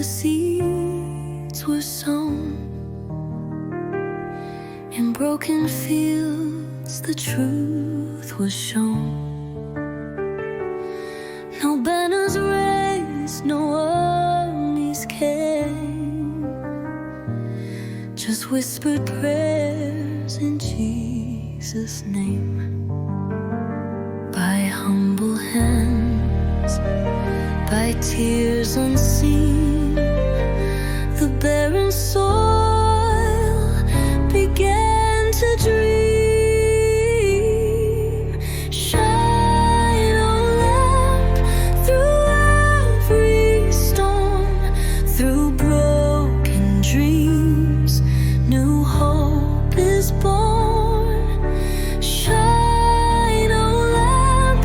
seeds were sown. In broken fields the truth was shown. No banners raised, no armies came, just whispered prayers in Jesus' name. By humble hands, by tears unseen, the barren soil began to dream. Shine, O lamp, through every storm, through broken dreams, new hope is born. Shine, O lamp,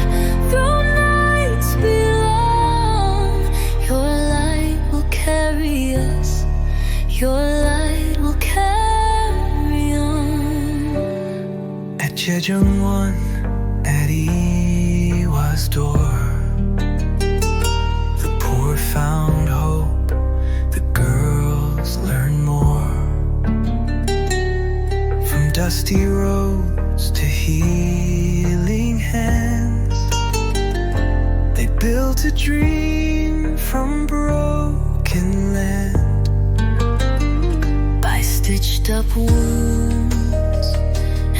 through nights belong. Your light will carry us. Your light will carry on. At Jejong-won, at Ewha's door, the poor found hope, the girls learned more. From dusty roads to healing hands, they built a dream from broken land. By stitched up wounds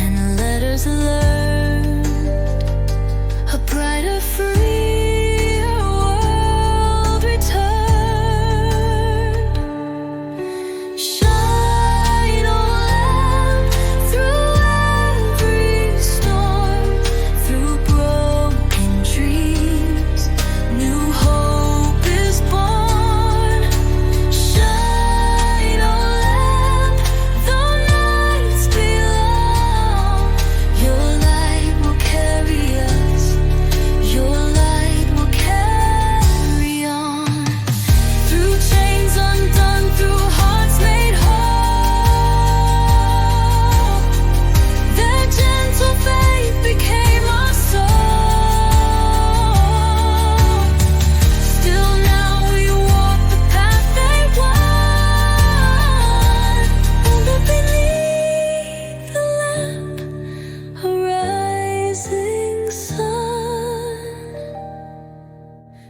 and letters learned, a brighter, freer world returned. Shine, O lamp, through every storm, through broken dreams, new hope is born. Shine, O lamp, though nights be long, your light will carry us. Your light will carry on. Through chains undone, through hearts made whole, their gentle faith became our soul. Still now we walk the path they walk, underneath the lamp, a rising sun.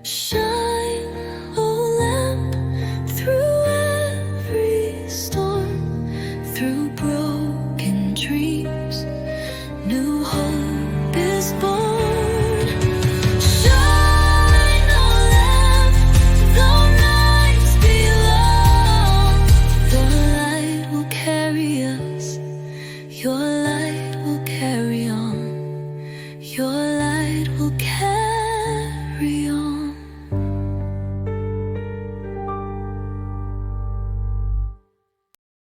Shine, O lamp, through every storm, through broken dreams, new hope is born. Shine, O lamp, though nights be long, the light will carry us. Your light will carry on. Your light will carry